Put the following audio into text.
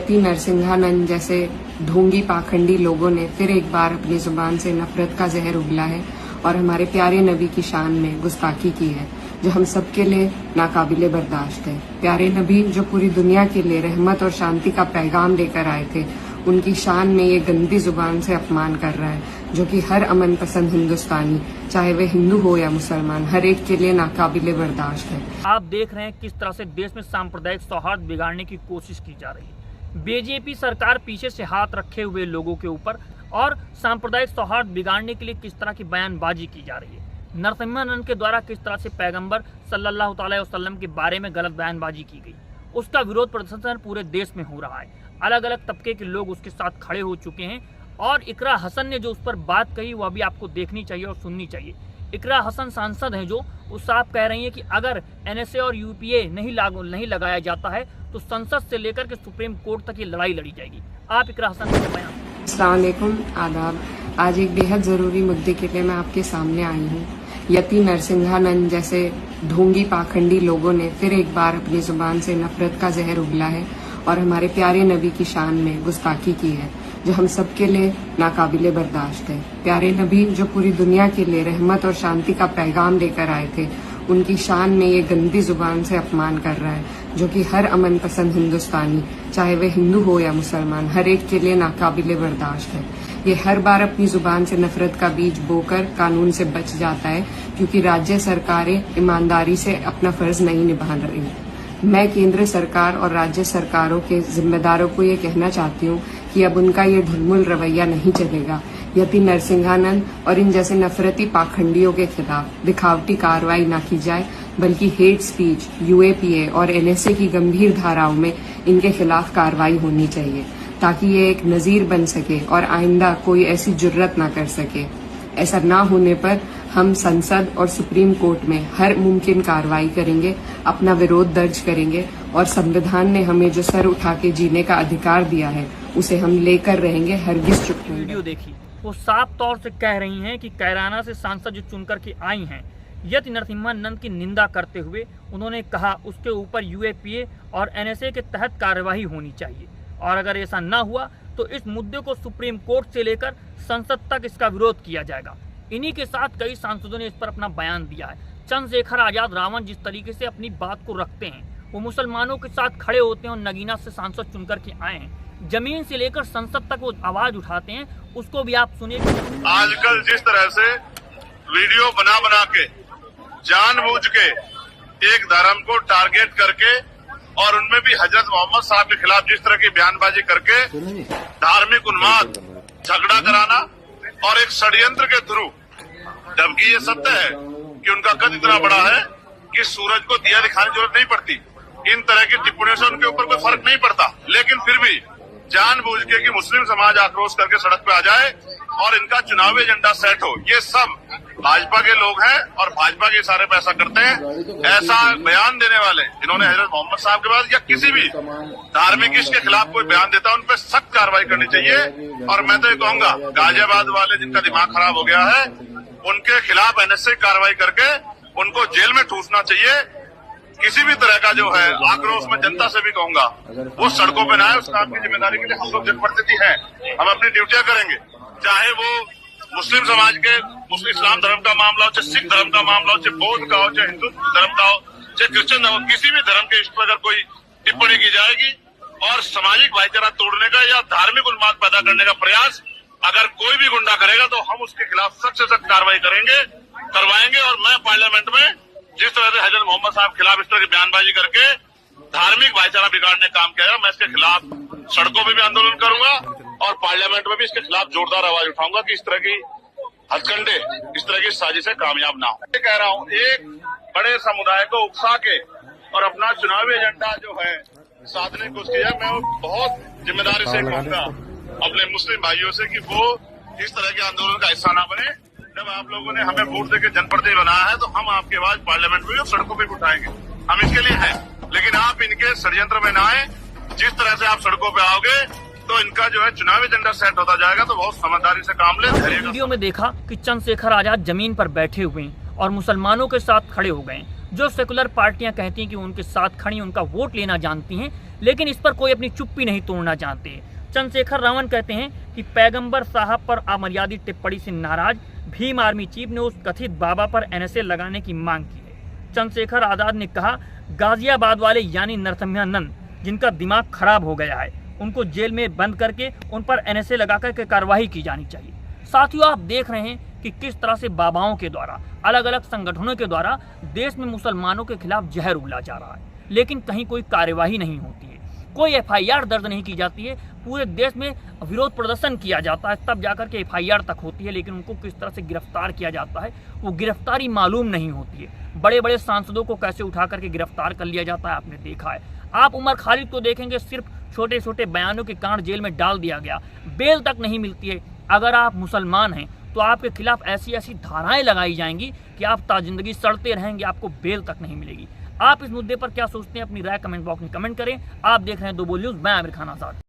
यति नरसिंहानंद जैसे ढोंगी पाखंडी लोगों ने फिर एक बार अपनी जुबान से नफरत का जहर उगला है और हमारे प्यारे नबी की शान में गुस्ताखी की है, जो हम सबके लिए नाकाबिले बर्दाश्त है। प्यारे नबी जो पूरी दुनिया के लिए रहमत और शांति का पैगाम लेकर आए थे, उनकी शान में ये गंदी जुबान से अपमान कर रहा है, जो कि हर अमन पसंद हिंदुस्तानी, चाहे वे हिंदू हो या मुसलमान, हर एक के लिए नाकाबिले बर्दाश्त है। आप देख रहे हैं किस तरह से देश में सांप्रदायिक सौहार्द बिगाड़ने की कोशिश की जा रही है। बीजेपी सरकार पीछे से हाथ रखे हुए लोगों के ऊपर और सांप्रदायिक सौहार्द बिगाड़ने के लिए किस तरह की बयानबाजी की जा रही है। नरसिम्हानंद के द्वारा किस तरह से पैगंबर सल्लल्लाहु अलैहि वसल्लम के बारे में गलत बयानबाजी की गई, उसका विरोध प्रदर्शन पूरे देश में हो रहा है। अलग अलग तबके के लोग उसके साथ खड़े हो चुके हैं और इकरा हसन ने जो उस पर बात कही वह भी आपको देखनी चाहिए और सुननी चाहिए। इकरा हसन सांसद हैं जो उस साहब कह रही हैं कि अगर एनएसए और यूपीए नहीं लगाया जाता है तो संसद से लेकर के सुप्रीम कोर्ट तक ये लड़ाई लड़ी जाएगी। आप इकरा हसन का बयान। अस्सलाम वालेकुम, आदाब। आज एक बेहद जरूरी मुद्दे के लिए मैं आपके सामने आई हूँ। यति नरसिंहानंद जैसे ढोंगी पाखंडी लोगों ने फिर एक बार अपनी जुबान से नफरत का जहर उगला है और हमारे प्यारे नबी की शान में गुस्ताखी की है, जो हम सबके लिए नाकाबिले बर्दाश्त है। प्यारे नबी जो पूरी दुनिया के लिए रहमत और शांति का पैगाम लेकर आए थे, उनकी शान में ये गंदी जुबान से अपमान कर रहा है, जो कि हर अमन पसंद हिंदुस्तानी, चाहे वे हिंदू हो या मुसलमान, हर एक के लिए नाकाबिले बर्दाश्त है। ये हर बार अपनी जुबान से नफरत का बीज बोकर कानून से बच जाता है, क्योंकि राज्य सरकारें ईमानदारी से अपना फर्ज नहीं निभा रही। मैं केंद्र सरकार और राज्य सरकारों के जिम्मेदारों को ये कहना चाहती हूँ कि अब उनका ये ढुलमुल रवैया नहीं चलेगा। यति नरसिंहानंद और इन जैसे नफरती पाखंडियों के खिलाफ दिखावटी कार्रवाई न की जाए, बल्कि हेट स्पीच, यूएपीए और एनएसए की गंभीर धाराओं में इनके खिलाफ कार्रवाई होनी चाहिए, ताकि ये एक नजीर बन सके और आइंदा कोई ऐसी जुर्रत न कर सके। ऐसा न होने पर हम संसद और सुप्रीम कोर्ट में हर मुमकिन कार्रवाई करेंगे, अपना विरोध दर्ज करेंगे और संविधान ने हमें जो सर उठा के जीने का अधिकार दिया है उसे हम लेकर रहेंगे, हरगिज चुप नहीं। वीडियो देखी, वो साफ तौर से कह रही हैं कि कैराना से सांसद जो चुनकर के आई हैं, यति नरसिम्हानंद की निंदा करते हुए उन्होंने कहा उसके ऊपर यूएपीए और एनएसए के तहत कार्यवाही होनी चाहिए, और अगर ऐसा न हुआ तो इस मुद्दे को सुप्रीम कोर्ट से लेकर संसद तक इसका विरोध किया जाएगा। इन्हीं के साथ कई सांसदों ने इस पर अपना बयान दिया है। चंद्रशेखर आजाद रावण जिस तरीके से अपनी बात को रखते हैं, वो मुसलमानों के साथ खड़े होते हैं और नगीना से सांसद चुनकर के आए हैं, जमीन से लेकर संसद तक वो आवाज उठाते हैं, उसको भी आप सुनिए। आजकल जिस तरह से वीडियो बना बना के जानबूझ के एक धर्म को टारगेट करके और उनमें भी हजरत मोहम्मद साहब के खिलाफ जिस तरह की बयानबाजी करके धार्मिक उन्माद, झगड़ा कराना और एक षड्यंत्र के थ्रू, जबकि ये सत्य है कि उनका कद इतना बड़ा है कि सूरज को दिया दिखाने की जरूरत नहीं पड़ती, इन तरह की टिप्पणियों से उनके ऊपर कोई फर्क नहीं पड़ता, लेकिन फिर भी जानबूझ के कि मुस्लिम समाज आक्रोश करके सड़क पे आ जाए और इनका चुनावी एजेंडा सेट हो, ये सब भाजपा के लोग हैं और भाजपा के इशारे पे ऐसा करते हैं। ऐसा बयान देने वाले जिन्होंने हजरत मोहम्मद साहब के बाद या किसी भी धार्मिक इसके खिलाफ कोई बयान देता है, उन पर सख्त कार्रवाई करनी चाहिए। और मैं तो ये कहूंगा, गाजियाबाद वाले जिनका दिमाग खराब हो गया है, उनके खिलाफ एनएसए कार्रवाई करके उनको जेल में ठूसना चाहिए। किसी भी तरह का जो है आक्रोश में जनता से भी कहूंगा वो सड़कों पे न आए, उस काम की जिम्मेदारी के लिए हम लोग जनप्रतिनिधि हैं, हम अपनी ड्यूटियां करेंगे, चाहे वो मुस्लिम समाज के मुस्लिम इस्लाम धर्म का मामला हो, चाहे सिख धर्म का मामला हो, चाहे बौद्ध का हो, चाहे हिंदू धर्म का हो, चाहे क्रिश्चियन हो, किसी भी धर्म के इस पर अगर कोई टिप्पणी की जाएगी और सामाजिक भाईचारा तोड़ने का या धार्मिक उन्माद पैदा करने का प्रयास अगर कोई भी गुंडा करेगा तो हम उसके खिलाफ सख्त से सख्त कार्रवाई करवाएंगे। और मैं पार्लियामेंट में जिस तरह से हजरत मोहम्मद साहब के खिलाफ इस तरह की बयानबाजी करके धार्मिक भाईचारा बिगाड़ने का काम किया, मैं इसके खिलाफ सड़कों में भी आंदोलन करूंगा और पार्लियामेंट में भी इसके खिलाफ जोरदार आवाज उठाऊंगा कि इस तरह की हथकंडे, इस तरह की साजिशें कामयाब ना हो। मैं कह रहा हूँ, एक बड़े समुदाय को उकसा के और अपना चुनावी एजेंडा जो है साधने की कोशिश किया। मैं बहुत जिम्मेदारी से कहूंगा अपने मुस्लिम भाइयों से कि वो इस तरह के आंदोलन का हिस्सा न बने। जब आप लोगों ने हमें वोट देकर जनप्रतिनिधि बनाया है तो हम आपकी आवाज पार्लियामेंट में और सड़कों पे उठाएंगे, हम इसके लिए हैं, लेकिन आप इनके षड्यंत्र में न आए। जिस तरह से आप सड़कों पे आओगे तो इनका जो है चुनावी एजेंडा सेट होता जाएगा, तो बहुत समझदारी से काम ले। वीडियो में देखा कि चंद्रशेखर आजाद जमीन पर बैठे हुए हैं और मुसलमानों के साथ खड़े हो गए। जो सेकुलर पार्टियां कहती हैं कि उनके साथ खड़ी उनका वोट लेना जानती हैं, लेकिन इस पर कोई अपनी चुप्पी नहीं तोड़ना चाहते। चंद्रशेखर रावण कहते हैं कि पैगंबर साहब पर अमर्यादित टिप्पणी से नाराज भीम आर्मी चीफ ने उस कथित बाबा पर एनएसए लगाने की मांग की है। चंद्रशेखर आजाद ने कहा, गाजियाबाद वाले यानी नरसिम्हानंद जिनका दिमाग खराब हो गया है, उनको जेल में बंद करके उन पर एनएसए लगाकर के कार्रवाई की जानी चाहिए। साथियों, आप देख रहे हैं कि किस तरह से बाबाओं के द्वारा, अलग अलग संगठनों के द्वारा देश में मुसलमानों के खिलाफ जहर उगला जा रहा है, लेकिन कहीं कोई कार्यवाही नहीं होती है, कोई एफआईआर दर्ज नहीं की जाती है। पूरे देश में विरोध प्रदर्शन किया जाता है, तब जाकर के एफआईआर तक होती है, लेकिन उनको किस तरह से गिरफ्तार किया जाता है वो गिरफ्तारी मालूम नहीं होती है। बड़े बड़े सांसदों को कैसे उठा करके गिरफ्तार कर लिया जाता है, आपने देखा है। आप उमर खालिद को देखेंगे, सिर्फ छोटे छोटे बयानों के कारण जेल में डाल दिया गया, बेल तक नहीं मिलती है। अगर आप मुसलमान हैं तो आपके खिलाफ ऐसी ऐसी धाराएं लगाई जाएंगी कि आप ताजिंदगी सड़ते रहेंगे, आपको बेल तक नहीं मिलेगी। आप इस मुद्दे पर क्या सोचते हैं, अपनी राय कमेंट बॉक्स में कमेंट करें। आप देख रहे हैं दो बोल न्यूज़, मैं आमिर खान आजाद।